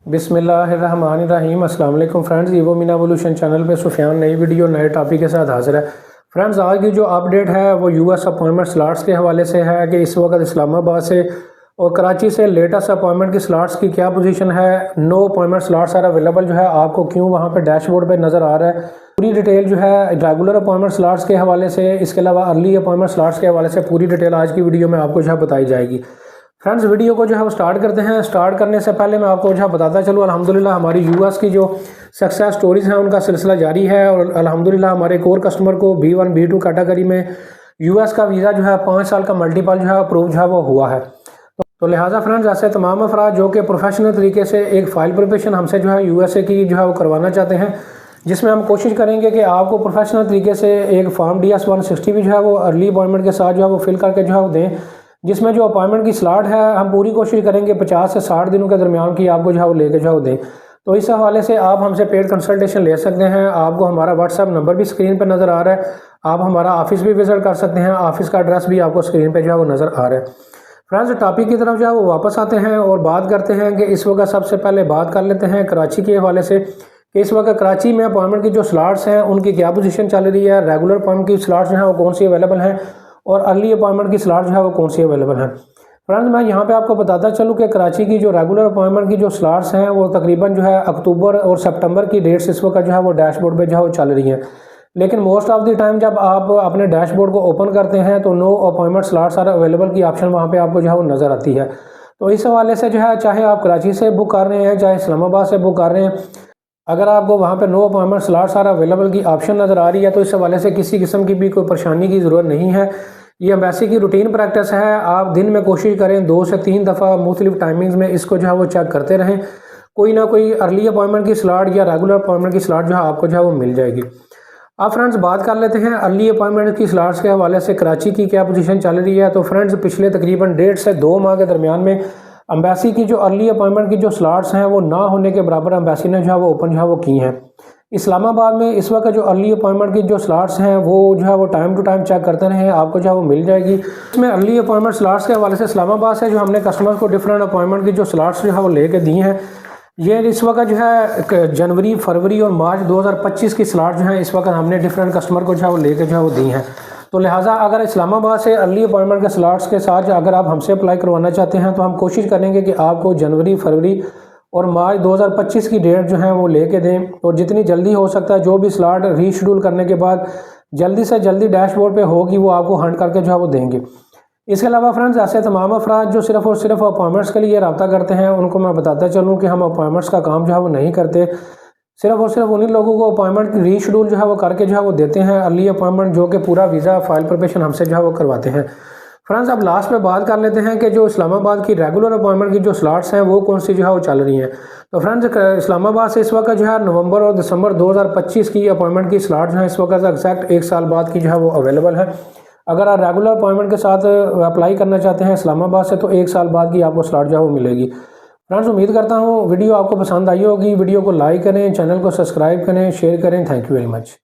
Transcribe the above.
बिस्मिल्लाहिर्रहमानिर्रहीम। अस्सलाम वालेकुम friends, evo Meena evolution channel पे सुफियान नई वीडियो नए टॉपिक के साथ हाजिर है। फ्रेंड्स, आज की जो अपडेट है वो यूएस अपॉइंटमेंट स्लॉट्स के हवाले से है कि इस वक्त इस्लामाबाद से और कराची से लेटेस्ट अपॉइंटमेंट की स्लॉट्स की क्या पोजीशन है। No appointment slots are available जो है आपको क्यों वहाँ पे डैशबोर्ड पे नज़र आ रहा है। पूरी डिटेल जो है रेगुलर अपॉइंटमेंट स्लॉट्स के हवाले से, इसके अलावा अर्ली अपॉइंटमेंट स्लॉट्स के हवाले से पूरी डिटेल आज की वीडियो में आपको जो है बताई जाएगी। फ्रेंड्स, वीडियो को जो है वो स्टार्ट करते हैं। स्टार्ट करने से पहले मैं आपको जो है बताता चलूँ, अल्हम्दुलिल्लाह हमारी यूएस की जो सक्सेस स्टोरीज़ हैं उनका सिलसिला जारी है और अल्हम्दुलिल्लाह हमारे कोर कस्टमर को B1 B2 कैटेगरी में यूएस का वीज़ा जो है 5 साल का मल्टीपल जो है अप्रूव जो है वो हुआ है। तो लिहाजा फ्रेंड्स, ऐसे तमाम अफराद जो कि प्रोफेशनल तरीके से एक फ़ाइल प्रिपरेशन हमसे जो है यूएसए की जो है वो करवाना चाहते हैं, जिसमें हम कोशिश करेंगे कि आपको प्रोफेशनल तरीके से एक फॉर्म DS 160 भी जो है वो अर्ली अपॉइंटमेंट के साथ जो है वो फिल करके जो है वो दें, जिसमें जो अपॉइंटमेंट की स्लॉट है हम पूरी कोशिश करेंगे 50 से 60 दिनों के दरमियान की आपको जो है वो लेके जो दें। तो इस हवाले से आप हमसे पेड कंसल्टेशन ले सकते हैं। आपको हमारा व्हाट्सएप नंबर भी स्क्रीन पर नज़र आ रहा है। आप हमारा ऑफिस भी विजिट कर सकते हैं। ऑफिस का एड्रेस भी आपको स्क्रीन पर जो है वो नज़र आ रहा है। फ्रेंड्स, टॉपिक की तरफ जो है वो वापस आते हैं और बात करते हैं कि इस वक्त सबसे पहले बात कर लेते हैं कराची के हवाले से कि इस वक्त कराची में अपॉइंटमेंट की जो स्लॉट्स हैं उनकी क्या पोजीशन चल रही है। रेगुलर अपॉइंटमेंट की स्लॉट्स जो है वो कौन सी अवेलेबल हैं और अर्ली अपॉइंटमेंट की स्लॉट जो है वो कौन सी अवेलेबल हैं। फ्रेंड्स, मैं यहाँ पे आपको बताता चलूँ कि कराची की जो रेगुलर अपॉइंटमेंट की जो स्लॉट्स हैं वो तकरीबन जो है अक्टूबर और सितंबर की डेट्स इस वक्त जो है वो डैशबोर्ड पे जो है वो चल रही हैं। लेकिन मोस्ट ऑफ द टाइम जब आप अपने डैशबोर्ड को ओपन करते हैं तो no appointment slots are available की ऑप्शन वहाँ पे आपको जो है वो नज़र आती है। तो इस हवाले से जो है चाहे आप कराची से बुक कर रहे हैं चाहे इस्लामाबाद से बुक कर रहे हैं, अगर आपको वहाँ पे no appointment slots are available की ऑप्शन नज़र आ रही है तो इस हवाले से किसी किस्म की भी कोई परेशानी की ज़रूरत नहीं है। ये एम्बेसी की रूटीन प्रैक्टिस है। आप दिन में कोशिश करें 2 से 3 दफ़ा मुख्तलिफ टाइमिंग्स में इसको जो है वो चेक करते रहें। कोई ना कोई अर्ली अपॉइंटमेंट की स्लॉट या रेगुलर अपॉइंटमेंट की स्लॉट जो है आपको जो है वो मिल जाएगी। अब फ्रेंड्स, बात कर लेते हैं अर्ली अपॉइंटमेंट की स्लॉट्स के हवाले से कराची की क्या पोजीशन चल रही है। तो फ्रेंड्स, पिछले तकरीबन 1.5 से 2 माह के दरमियान में एम्बेसी की जो अर्ली अपॉइंटमेंट की जो स्लॉट्स हैं वो ना होने के बराबर एम्बेसी ने जो है वो ओपन जो है वो की हैं। इस्लामाबाद में इस वक्त जो अर्ली अपॉइंटमेंट की जो स्लॉट्स हैं वो जो है वो टाइम टू टाइम चेक करते रहें, आपको जो है वो मिल जाएगी। इसमें अर्ली अपॉइंटमेंट स्लॉट्स के हवाले से इस्लामाबाद से जो हमने कस्टमर्स को डिफरेंट अपॉइंटमेंट की जो स्लॉट्स जो है वो लेके दी हैं, ये इस वक्त जो है जनवरी, फरवरी और मार्च 2025 की स्लॉट जो है इस वक्त हमने डिफरेंट कस्टमर को जो है वो लेके जो है वो दी हैं। तो लिहाजा अगर इस्लामाबाद से अर्ली अपॉइंटमेंट के स्लॉट्स के साथ अगर आप हमसे अप्लाई करवाना चाहते हैं तो हम कोशिश करेंगे कि आपको जनवरी, फरवरी और मार्च 2025 की डेट जो है वो लेके दें और जितनी जल्दी हो सकता है जो भी स्लॉट रीशेड्यूल करने के बाद जल्दी से जल्दी डैशबोर्ड पे होगी वो आपको हंट करके जो है वो देंगे। इसके अलावा फ्रेंड्स, ऐसे तमाम अफराद जो सिर्फ़ और सिर्फ अपॉइंटमेंट्स के लिए रब्ता करते हैं उनको मैं बताता चलूँ कि हम अपॉइंटमेंट्स का काम जो है वो नहीं करते। सिर्फ और सिर्फ उन्हीं लोगों को अपॉइंटमेंट रीशेड्यूल जो है वो करके जो है वो देते हैं अर्ली अपॉइंटमेंट, जो कि पूरा वीज़ा फाइल प्रिपरेशन हमसे जो है वो करवाते हैं। फ्रेंड्स, अब लास्ट में बात कर लेते हैं कि जो इस्लामाबाद की रेगुलर अपॉइंटमेंट की जो स्लॉट्स हैं वो कौन सी जो है वो चल रही हैं। तो फ्रेंड्स, इस्लामाबाद से इस वक्त जो है नवंबर और दिसंबर 2025 की अपॉइंटमेंट की स्लॉट जो है इस वक्त एग्जैक्ट 1 साल बाद की जो है वो अवेलेबल है। अगर आप रेगुलर अपॉइंटमेंट के साथ अप्लाई करना चाहते हैं इस्लामाबाद से तो 1 साल बाद की आपको स्लॉट जो है वो मिलेगी। फ्रेंड्स, उम्मीद करता हूँ वीडियो आपको पसंद आई होगी। वीडियो को लाइक करें, चैनल को सब्सक्राइब करें, शेयर करें। Thank you very much.